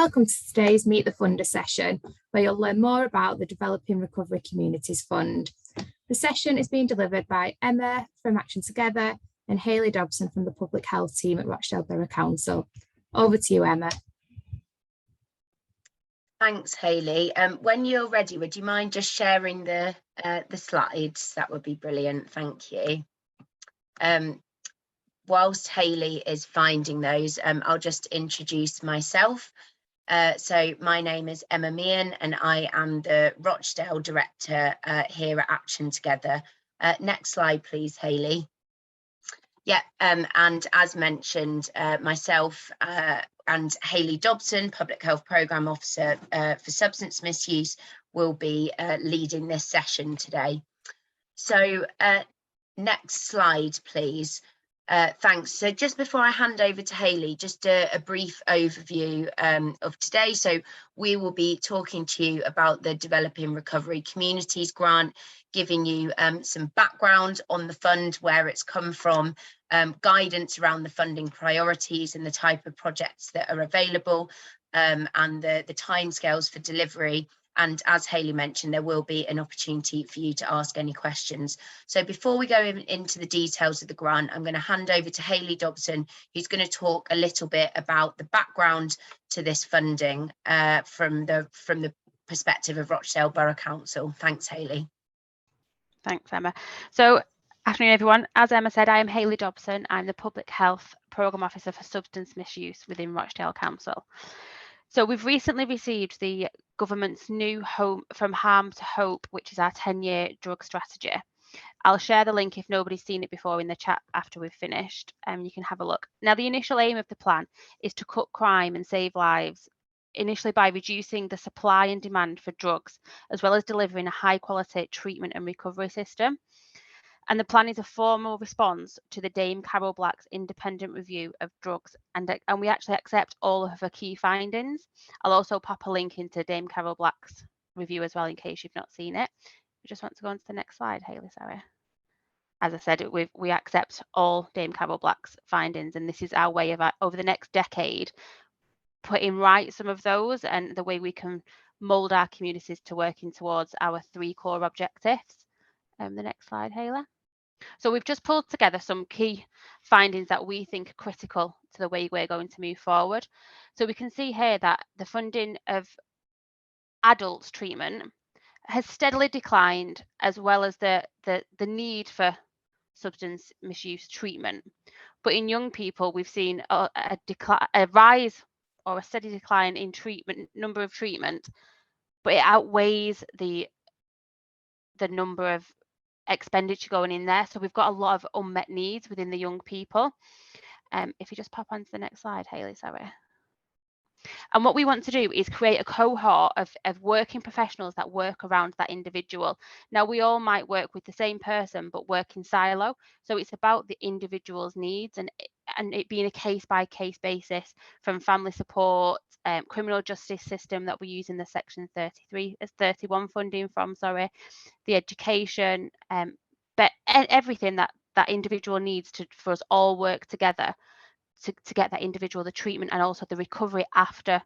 Welcome to today's Meet the Funder session, where you'll learn more about the Developing Recovery Communities Fund. The session is being delivered by Emma from Action Together and Hayley Dobson from the Public Health team at Rochdale Borough Council. Over to you, Emma. Thanks, Hayley. When you're ready, would you mind just sharing the slides? That would be brilliant. Thank you. Whilst Hayley is finding those, I'll just introduce myself. So my name is Emma Meehan and I am the Rochdale Director here at Action Together. Next slide, please, Hayley. Yeah, and as mentioned, myself and Hayley Dobson, Public Health Programme Officer for Substance Misuse, will be leading this session today. So next slide, please. Thanks. So just before I hand over to Hayley, just a brief overview of today. So we will be talking to you about the Developing Recovery Communities grant, giving you some background on the fund, where it's come from, guidance around the funding priorities and the type of projects that are available, and the timescales for delivery. And as Hayley mentioned, there will be an opportunity for you to ask any questions. So before we go into the details of the grant, I'm going to hand over to Hayley Dobson, who's going to talk a little bit about the background to this funding from the perspective of Rochdale Borough Council. Thanks, Hayley. Thanks, Emma. So, afternoon, everyone. As Emma said, I am Hayley Dobson. I'm the Public Health Programme Officer for Substance Misuse within Rochdale Council. So we've recently received the government's new Home from Harm to Hope, which is our 10-year drug strategy. I'll share the link if nobody's seen it before in the chat after we've finished, and you can have a look. Now, the initial aim of the plan is to cut crime and save lives, initially by reducing the supply and demand for drugs, as well as delivering a high-quality treatment and recovery system. And the plan is a formal response to the Dame Carol Black's independent review of drugs, and we actually accept all of her key findings. I'll also pop a link into Dame Carol Black's review as well, in case you've not seen it. We just want to go on to the next slide, Hayley, sorry. As I said, we accept all Dame Carol Black's findings, and this is our way of, over the next decade, putting right some of those and the way we can mould our communities to working towards our 3 core objectives. The next slide, Hayley. So we've just pulled together some key findings that we think are critical to the way we're going to move forward. So we can see here that the funding of adults treatment has steadily declined, as well as the need for substance misuse treatment. But in young people, we've seen a rise or a steady decline in number of treatment, but it outweighs the number of expenditure going in there. So we've got a lot of unmet needs within the young people. If you just pop onto the next slide, Hayley, sorry. And what we want to do is create a cohort of working professionals that work around that individual. Now, we all might work with the same person, but work in silo. So it's about the individual's needs and it being a case-by-case basis, from family support, criminal justice system that we use in the Section 31 funding from, the education, but everything that individual needs for us all work together to get that individual the treatment and also the recovery after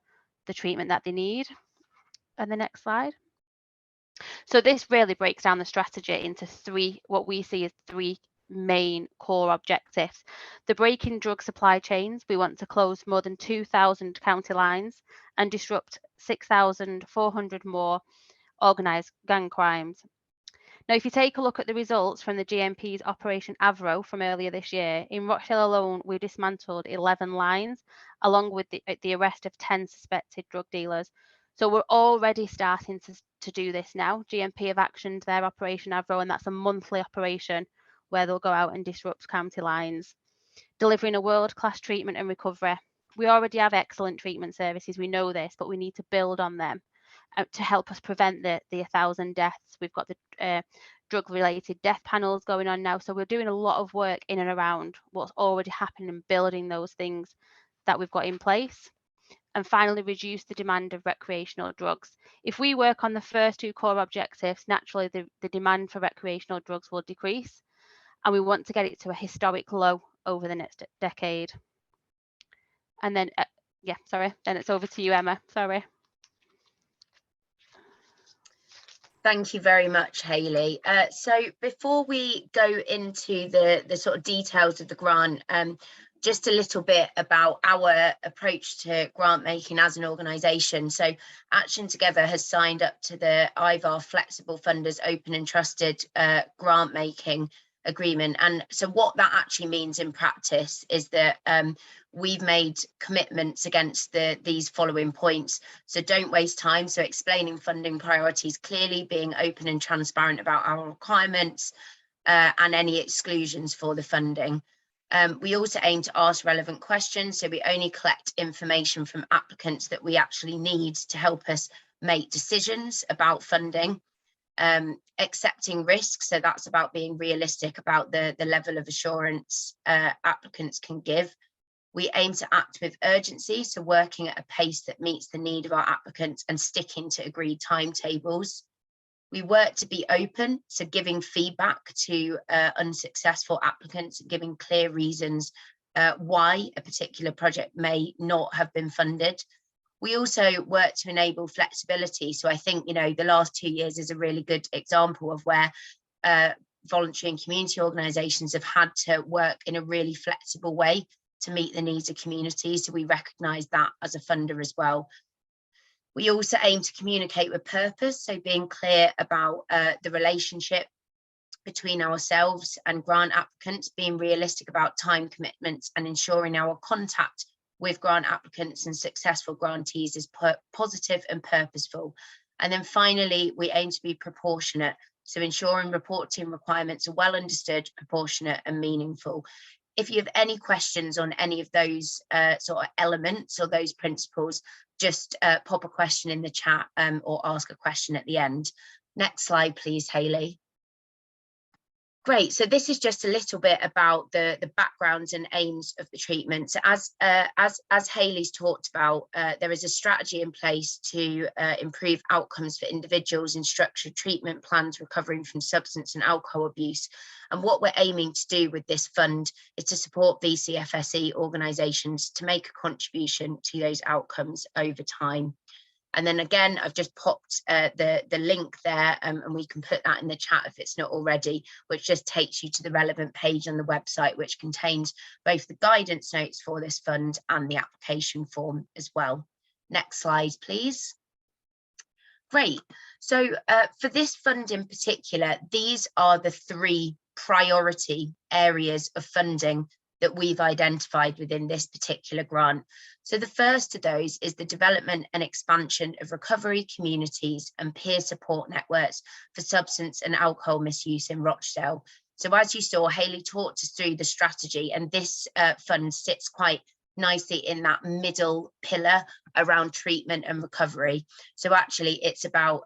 the treatment that they need. And the next slide. So this really breaks down the strategy into what we see as 3 main core objectives. The breaking drug supply chains. We want to close more than 2,000 county lines and disrupt 6,400 more organised gang crimes. Now, if you take a look at the results from the GMP's Operation Avro from earlier this year, in Rochdale alone, we dismantled 11 lines, along with the arrest of 10 suspected drug dealers. So we're already starting to do this now. GMP have actioned their Operation Avro, and that's a monthly operation where they'll go out and disrupt county lines, delivering a world-class treatment and recovery. We already have excellent treatment services, we know this, but we need to build on them to help us prevent the 1,000 deaths. We've got the drug-related death panels going on now, so we're doing a lot of work in and around what's already happened and building those things that we've got in place. And finally, reduce the demand of recreational drugs. If we work on the first 2 core objectives, naturally the demand for recreational drugs will decrease, and we want to get it to a historic low over the next decade. And then Yeah, sorry, then it's over to you, Emma. Sorry. Thank you very much, Hayley. So before we go into the sort of details of the grant, just a little bit about our approach to grant making as an organisation. So Action Together has signed up to the IVAR Flexible Funders Open and Trusted grant making agreement. And so what that actually means in practice is that we've made commitments against these following points. So don't waste time. So explaining funding priorities clearly, being open and transparent about our requirements and any exclusions for the funding. We also aim to ask relevant questions. So we only collect information from applicants that we actually need to help us make decisions about funding. Accepting risks, so that's about being realistic about the level of assurance applicants can give. We aim to act with urgency, so working at a pace that meets the need of our applicants and sticking to agreed timetables. We work to be open, so giving feedback to unsuccessful applicants, giving clear reasons why a particular project may not have been funded. We also work to enable flexibility. So I think, you know, the last 2 years is a really good example of where voluntary and community organisations have had to work in a really flexible way to meet the needs of communities. So we recognise that as a funder as well. We also aim to communicate with purpose, so being clear about the relationship between ourselves and grant applicants, being realistic about time commitments and ensuring our contact with grant applicants and successful grantees is positive and purposeful. And then finally, we aim to be proportionate, so ensuring reporting requirements are well understood, proportionate and meaningful. If you have any questions on any of those sort of elements or those principles, just pop a question in the chat or ask a question at the end. Next slide, please, Hayley. Great, so this is just a little bit about the backgrounds and aims of the treatment. So as Hayley's talked about, there is a strategy in place to improve outcomes for individuals in structured treatment plans recovering from substance and alcohol abuse. And what we're aiming to do with this fund is to support VCFSE organisations to make a contribution to those outcomes over time. And then again, I've just popped the link there and we can put that in the chat if it's not already, which just takes you to the relevant page on the website, which contains both the guidance notes for this fund and the application form as well. Next slide, please. Great. So for this fund in particular, these are the 3 priority areas of funding that we've identified within this particular grant. So the first of those is the development and expansion of recovery communities and peer support networks for substance and alcohol misuse in Rochdale. So as you saw, Hayley talked us through the strategy, and this fund sits quite nicely in that middle pillar around treatment and recovery. So actually it's about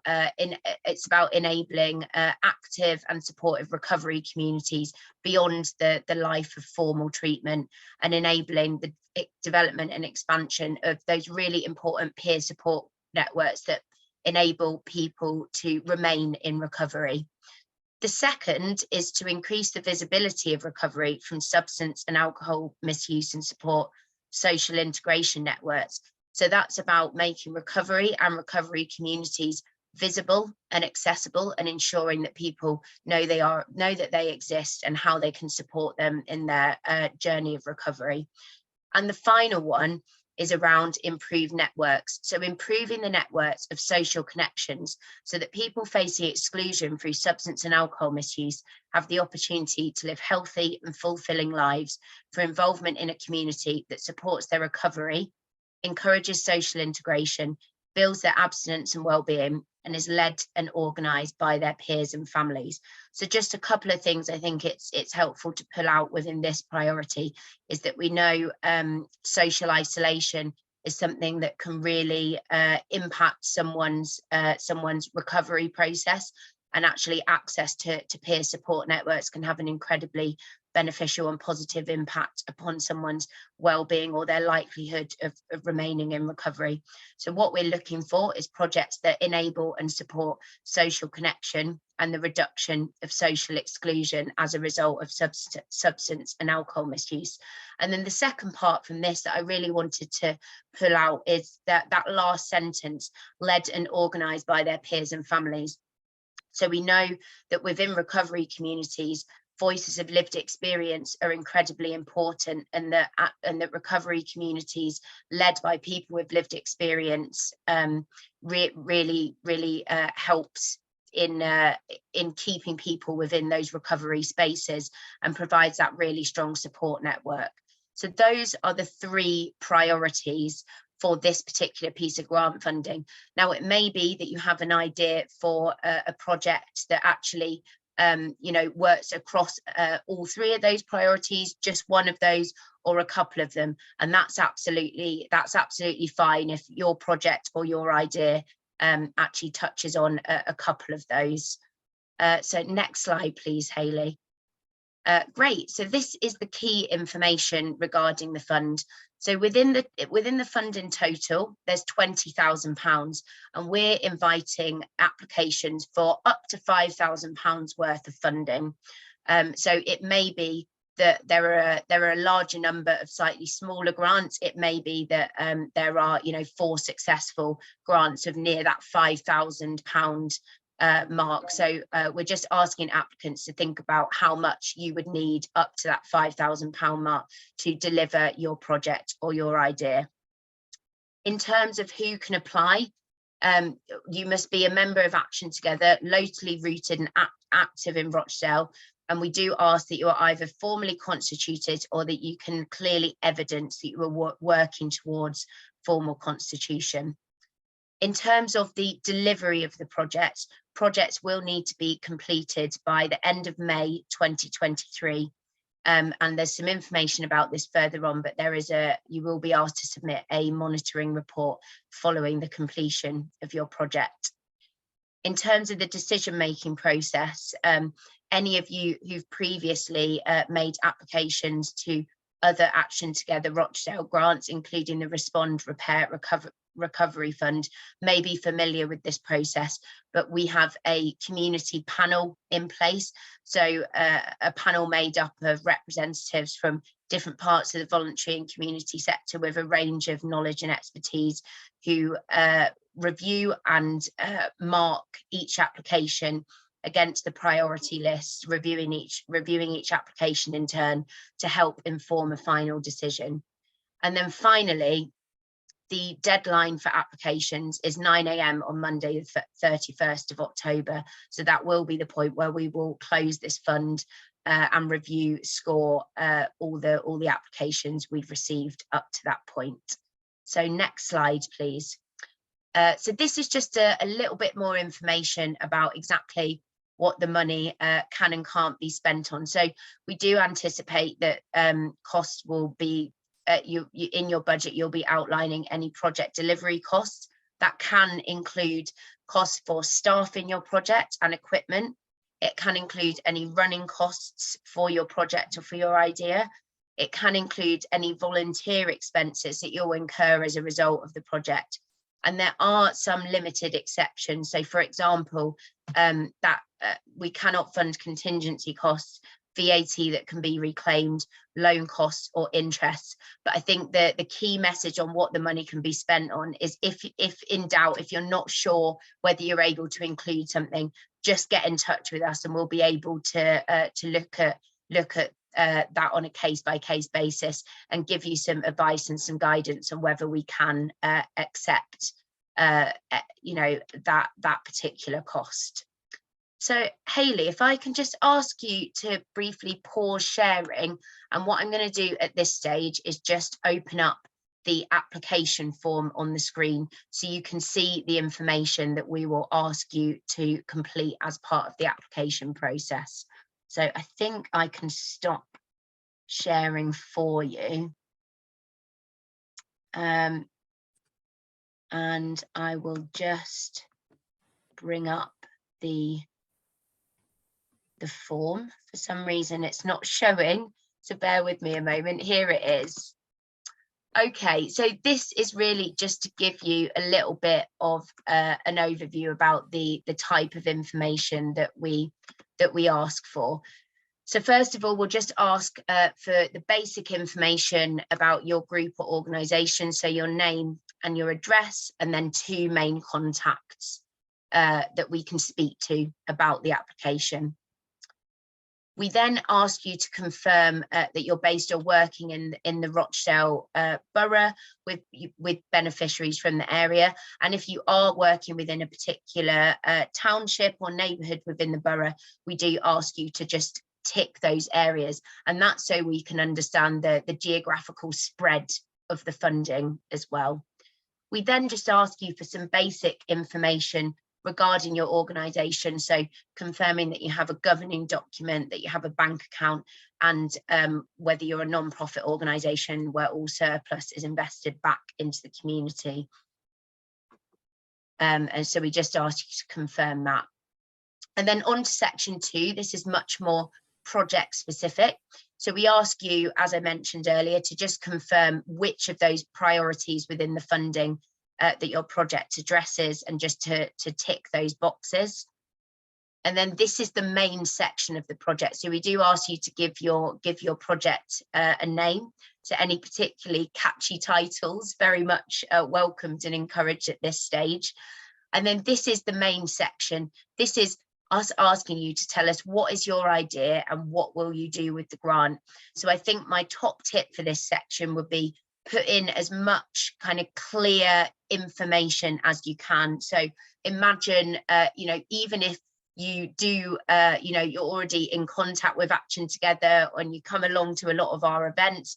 enabling active and supportive recovery communities beyond the life of formal treatment, and enabling the development and expansion of those really important peer support networks that enable people to remain in recovery. The second is to increase the visibility of recovery from substance and alcohol misuse and support social integration networks. So that's about making recovery and recovery communities visible and accessible, and ensuring that people know that they exist and how they can support them in their journey of recovery. And the final one is around improved networks. So improving the networks of social connections so that people facing exclusion through substance and alcohol misuse have the opportunity to live healthy and fulfilling lives for involvement in a community that supports their recovery, encourages social integration, builds their abstinence and well-being, and is led and organised by their peers and families. So just a couple of things I think it's helpful to pull out within this priority is that we know social isolation is something that can really impact someone's recovery process, and actually access to peer support networks can have an incredibly beneficial and positive impact upon someone's well-being or their likelihood of remaining in recovery. So what we're looking for is projects that enable and support social connection and the reduction of social exclusion as a result of substance and alcohol misuse. And then the second part from this that I really wanted to pull out is that last sentence, led and organised by their peers and families. So we know that within recovery communities, voices of lived experience are incredibly important, and that recovery communities led by people with lived experience really helps in keeping people within those recovery spaces and provides that really strong support network. So those are the three priorities for this particular piece of grant funding. Now, it may be that you have an idea for a project that actually works across all three of those priorities, just one of those or a couple of them, and that's absolutely fine if your project or your idea actually touches on a couple of those. So next slide, please, Hayley. Great. So this is the key information regarding the fund. So within the fund in total, there's £20,000, and we're inviting applications for up to £5,000 worth of funding. So it may be that there are a larger number of slightly smaller grants. It may be that there are 4 successful grants of near that £5,000 mark. So we're just asking applicants to think about how much you would need up to that £5,000 mark to deliver your project or your idea. In terms of who can apply, you must be a member of Action Together, locally rooted and active in Rochdale, and we do ask that you are either formally constituted or that you can clearly evidence that you are working towards formal constitution. In terms of the delivery of the projects will need to be completed by the end of May 2023. And there's some information about this further on, but you will be asked to submit a monitoring report following the completion of your project. In terms of the decision-making process, any of you who've previously made applications to other Action Together Rochdale grants, including the Respond, Repair, Recovery Fund, may be familiar with this process, but we have a community panel in place. So a panel made up of representatives from different parts of the voluntary and community sector with a range of knowledge and expertise who review and mark each application against the priority list, reviewing each application in turn to help inform a final decision. And then finally, the deadline for applications is 9 AM on Monday, the 31st of October. So that will be the point where we will close this fund and score all the applications we've received up to that point. So next slide, please. So this is just a little bit more information about exactly what the money can and can't be spent on. So we do anticipate that costs will be, in your budget, you'll be outlining any project delivery costs. That can include costs for staff in your project and equipment. It can include any running costs for your project or for your idea. It can include any volunteer expenses that you'll incur as a result of the project. And there are some limited exceptions. So for example, we cannot fund contingency costs, VAT that can be reclaimed, loan costs or interest. But I think that the key message on what the money can be spent on is if in doubt, if you're not sure whether you're able to include something, just get in touch with us and we'll be able to look at that on a case-by-case basis and give you some advice and some guidance on whether we can accept that particular cost. So Hayley, if I can just ask you to briefly pause sharing, and what I'm going to do at this stage is just open up the application form on the screen so you can see the information that we will ask you to complete as part of the application process. So I think I can stop sharing for you. And I will just bring up the form. For some reason it's not showing, so bear with me a moment. Here it is. Okay, so this is really just to give you a little bit of an overview about the type of information that we ask for. So first of all, we'll just ask for the basic information about your group or organisation, so your name and your address, and then 2 main contacts that we can speak to about the application. We then ask you to confirm that you're based or working in the Rochdale Borough with beneficiaries from the area. And if you are working within a particular township or neighbourhood within the borough, we do ask you to just tick those areas. And that's so we can understand the geographical spread of the funding as well. We then just ask you for some basic information regarding your organisation, so confirming that you have a governing document, that you have a bank account, and whether you're a non-profit organisation where all surplus is invested back into the community. And so we just ask you to confirm that. And then on to section 2, this is much more project specific. So we ask you, as I mentioned earlier, to just confirm which of those priorities within the funding that your project addresses, and just to tick those boxes. And then this is the main section of the project. So we do ask you to give your project a name. So any particularly catchy titles, very much welcomed and encouraged at this stage. And then this is the main section. This is us asking you to tell us what is your idea and what will you do with the grant. So I think my top tip for this section would be put in as much kind of clear information as you can. So imagine, even if you do, you're already in contact with Action Together and you come along to a lot of our events,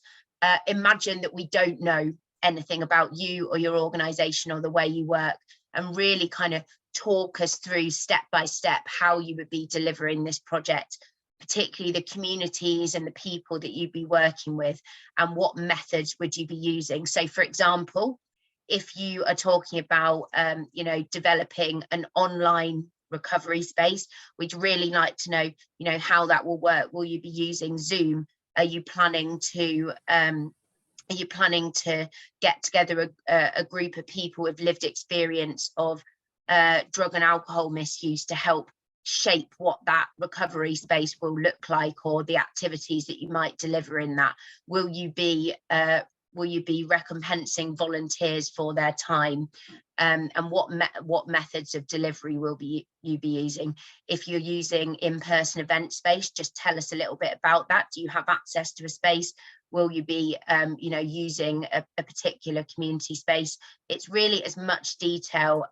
imagine that we don't know anything about you or your organisation or the way you work, and really kind of talk us through step by step how you would be delivering this project, particularly the communities and the people that you'd be working with, and what methods would you be using. So for example, if you are talking about developing an online recovery space, we'd really like to know how that will work. Will you be using Zoom? Are you planning to get together a group of people with lived experience of drug and alcohol misuse to help shape what that recovery space will look like, or the activities that you might deliver in that? Will you be recompensing volunteers for their time, and what methods of delivery will you be using? If you're using in-person event space, just tell us a little bit about that. Do you have access to a space? Will you be using a particular community space? It's really as much detail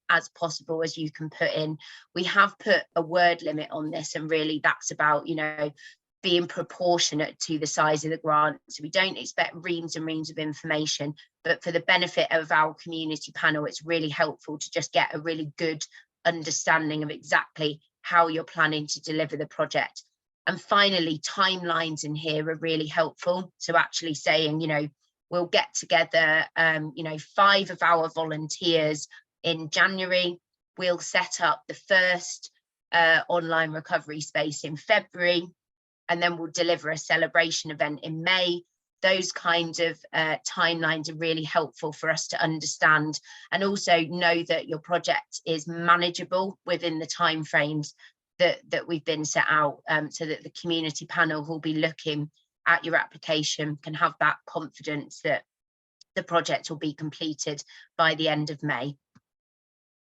as possible as you can put in. We have put a word limit on this, and really that's about being proportionate to the size of the grant. So we don't expect reams and reams of information, but for the benefit of our community panel, it's really helpful to just get a really good understanding of exactly how you're planning to deliver the project. And finally, timelines in here are really helpful. So actually saying, we'll get together, 5 of our volunteers in January, we'll set up the first online recovery space in February, and then we'll deliver a celebration event in May. Those kinds of timelines are really helpful for us to understand, and also know that your project is manageable within the timeframes that we've been set out, so that the community panel who'll be looking at your application can have that confidence that the project will be completed by the end of May.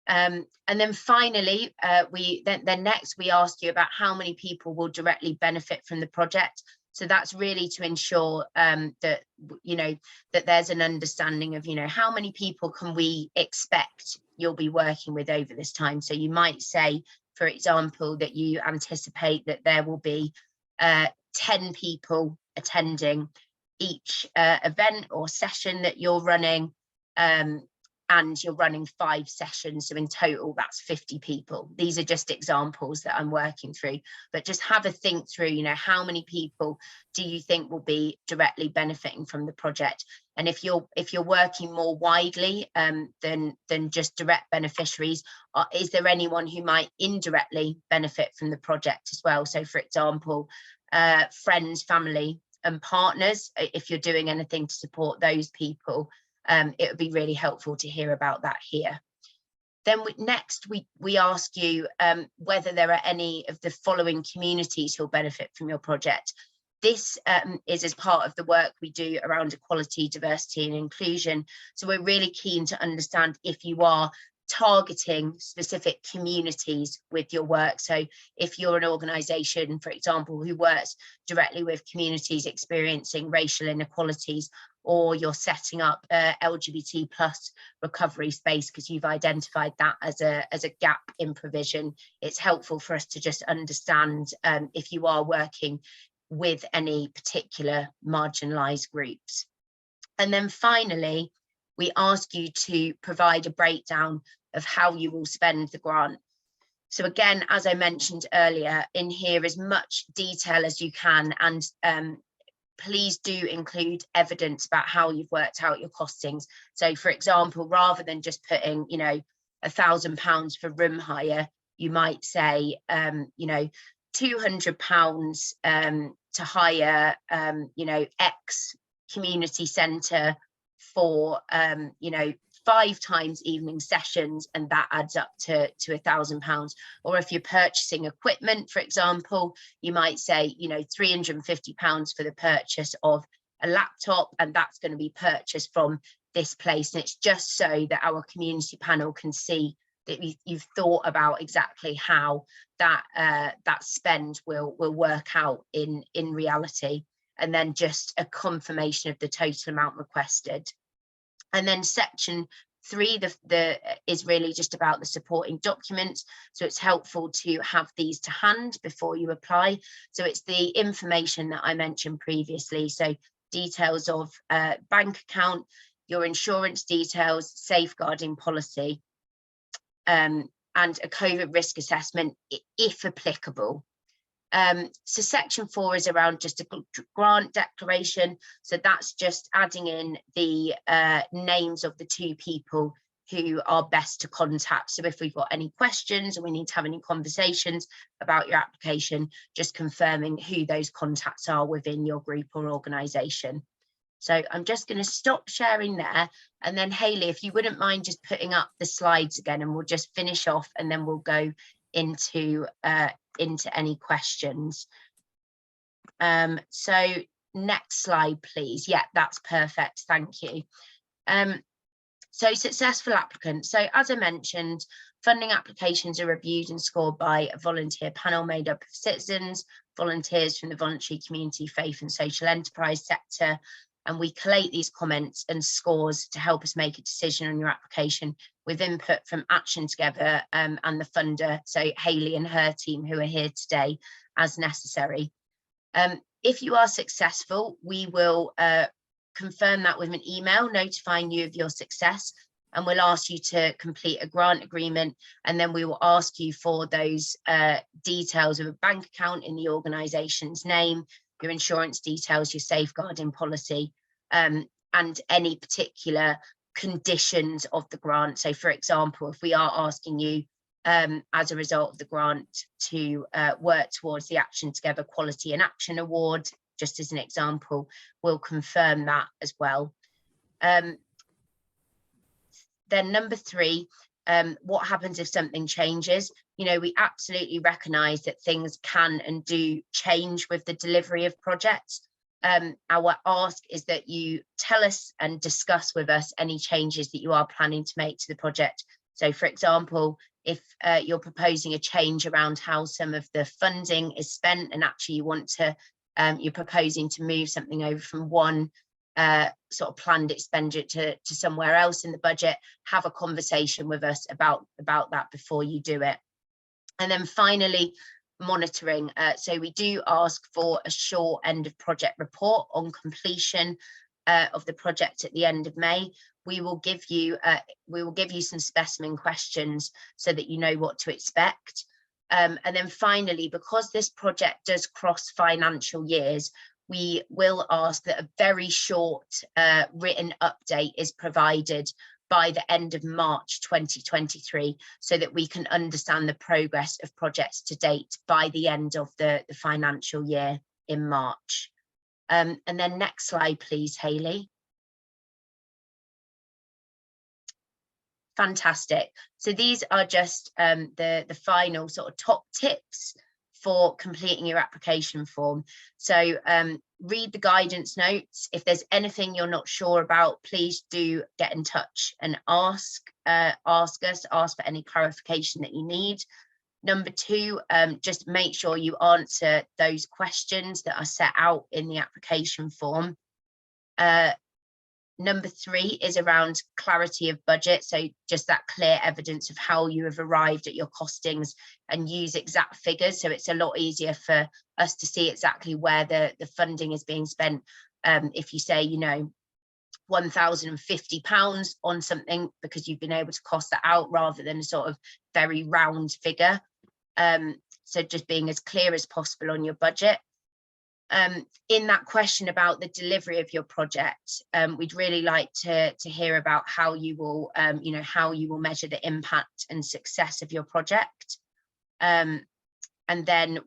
And then finally, next we ask you about how many people will directly benefit from the project. So that's really to ensure that there's an understanding of how many people can we expect you'll be working with over this time. So you might say, for example, that you anticipate that there will be 10 people attending each event or session that you're running, and you're running 5 sessions, so in total that's 50 people. These are just examples that I'm working through, but just have a think through, how many people do you think will be directly benefiting from the project? And if you're working more widely than just direct beneficiaries, is there anyone who might indirectly benefit from the project as well? So for example, friends, family, and partners, if you're doing anything to support those people, it would be really helpful to hear about that here. Then next, we ask you whether there are any of the following communities who'll benefit from your project. This is as part of the work we do around equality, diversity and inclusion. So we're really keen to understand if you are targeting specific communities with your work. So if you're an organisation, for example, who works directly with communities experiencing racial inequalities, or you're setting up a LGBT plus recovery space because you've identified that as a gap in provision, it's helpful for us to just understand if you are working with any particular marginalised groups. And then finally, we ask you to provide a breakdown of how you will spend the grant. So again, as I mentioned earlier, in here as much detail as you can, and please do include evidence about how you've worked out your costings. So for example, rather than just putting, you know, £1,000 for room hire, you might say, you know, £200 to hire, you know, X community centre for, you know, 5 times evening sessions, and that adds up to £1,000. Or if you're purchasing equipment, for example, you might say, you know, £350 for the purchase of a laptop, and that's going to be purchased from this place. And it's just so that our community panel can see that you've thought about exactly how that that spend will work out in reality, and then just a confirmation of the total amount requested. And then section 3 is really just about the supporting documents. So it's helpful to have these to hand before you apply. So it's the information that I mentioned previously. So details of bank account, your insurance details, safeguarding policy, and a COVID risk assessment, if applicable. So section 4 is around just a grant declaration. So that's just adding in the names of the 2 people who are best to contact. So if we've got any questions or we need to have any conversations about your application, just confirming who those contacts are within your group or organisation. So I'm just going to stop sharing there. And then Hayley, if you wouldn't mind just putting up the slides again, and we'll just finish off, and then we'll go into any questions. So next slide, please. Yeah, that's perfect. Thank you. So successful applicants. So as I mentioned, funding applications are reviewed and scored by a volunteer panel made up of citizens, volunteers from the voluntary community, faith and social enterprise sector. And we collate these comments and scores to help us make a decision on your application with input from Action Together and the funder, so Hayley and her team who are here today as necessary. If you are successful, we will confirm that with an email notifying you of your success, and we'll ask you to complete a grant agreement, and then we will ask you for those details of a bank account in the organisation's name, your insurance details, your safeguarding policy, and any particular conditions of the grant. So for example, if we are asking you as a result of the grant to work towards the Action Together Quality in Action Award, just as an example, we'll confirm that as well. Then number 3, what happens if something changes? You know, we absolutely recognise that things can and do change with the delivery of projects. Our ask is that you tell us and discuss with us any changes that you are planning to make to the project. So for example, if you're proposing a change around how some of the funding is spent, and actually you want to, you're proposing to move something over from one sort of planned expenditure to somewhere else in the budget, have a conversation with us about that before you do it. And then finally, monitoring. So we do ask for a short end of project report on completion of the project at the end of May. We will give you some specimen questions so that you know what to expect. And then finally, because this project does cross financial years, we will ask that a very short written update is provided by the end of March 2023, so that we can understand the progress of projects to date by the end of the financial year in March. And then next slide, please, Hayley. Fantastic. So these are just the final sort of top tips for completing your application form. So read the guidance notes. If there's anything you're not sure about, please do get in touch and ask for any clarification that you need. Number two, just make sure you answer those questions that are set out in the application form. Number three is around clarity of budget. So just that clear evidence of how you have arrived at your costings, and use exact figures. So it's a lot easier for us to see exactly where the funding is being spent. If you say, you know, £1,050 on something, because you've been able to cost that out rather than a sort of very round figure. So just being as clear as possible on your budget. In that question about the delivery of your project, we'd really like to hear about how you will, how you will measure the impact and success of your project, and then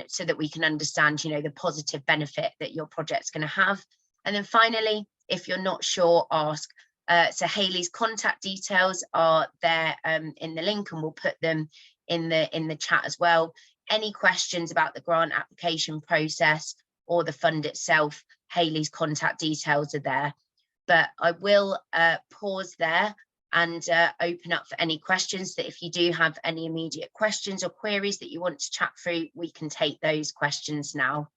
so that we can understand, you know, the positive benefit that your project's going to have. And then finally, if you're not sure, ask. So Hayley's contact details are there in the link, and we'll put them in the chat as well. Any questions about the grant application process or the fund itself, Hayley's contact details are there. But I will pause there and open up for any questions. That if you do have any immediate questions or queries that you want to chat through, we can take those questions now.